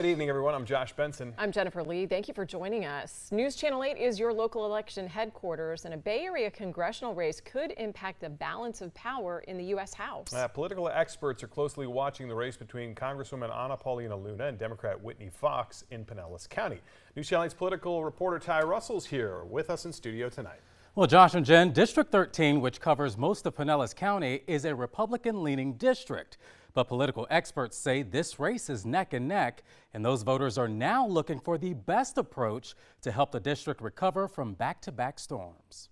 Good evening, everyone. I'm Josh Benson. I'm Jennifer Lee. Thank you for joining us. News Channel 8 is your local election headquarters, and a Bay Area congressional race could impact the balance of power in the U.S. House. Political experts are closely watching the race between Congresswoman Ana Paulina Luna and Democrat Whitney Fox in Pinellas County. News Channel 8's political reporter Ty Russell's here with us in studio tonight. Well, Josh and Jen, District 13, which covers most of Pinellas County, is a Republican-leaning district. But political experts say this race is neck and neck, and those voters are now looking for the best approach to help the district recover from back-to-back storms.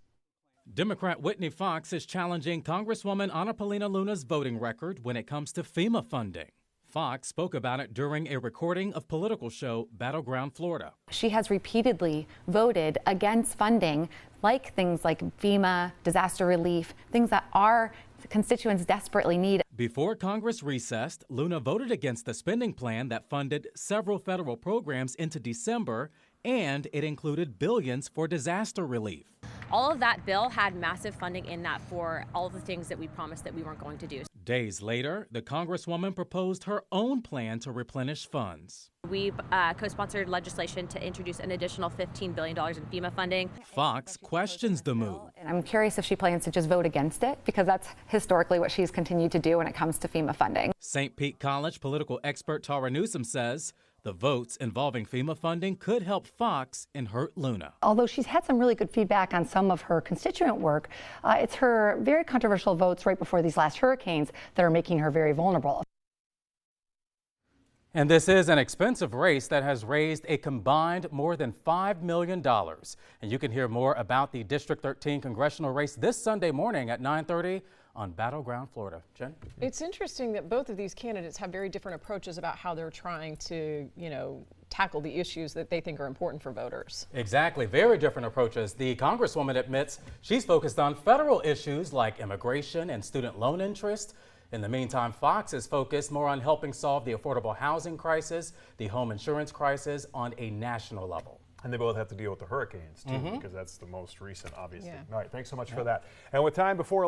Democrat Whitney Fox is challenging Congresswoman Ana Paulina Luna's voting record when it comes to FEMA funding. Fox spoke about it during a recording of political show Battleground Florida. She has repeatedly voted against funding like things like FEMA, disaster relief, things that our constituents desperately need. Before Congress recessed, Luna voted against the spending plan that funded several federal programs into December, and it included billions for disaster relief. All of that bill had massive funding in that for all of the things that we promised that we weren't going to do. Days later, the Congresswoman proposed her own plan to replenish funds. We co-sponsored legislation to introduce an additional $15 billion in FEMA funding. Fox questions the move. And I'm curious if she plans to just vote against it, because that's historically what she's continued to do when it comes to FEMA funding. St. Pete College political expert Tara Newsom says the votes involving FEMA funding could help Fox and hurt Luna. Although she's had some really good feedback on some of her constituent work, it's her very controversial votes right before these last hurricanes that are making her very vulnerable. And this is an expensive race that has raised a combined more than $5 million. And you can hear more about the District 13 congressional race this Sunday morning at 9:30 on Battleground Florida. Jen? It's interesting that both of these candidates have very different approaches about how they're trying to, tackle the issues that they think are important for voters. Exactly. Very different approaches. The Congresswoman admits she's focused on federal issues like immigration and student loan interest. In the meantime, Fox is focused more on helping solve the affordable housing crisis, the home insurance crisis on a national level. And they both have to deal with the hurricanes, too, because that's the most recent, obviously. Yeah. All right, thanks so much for that. And with time before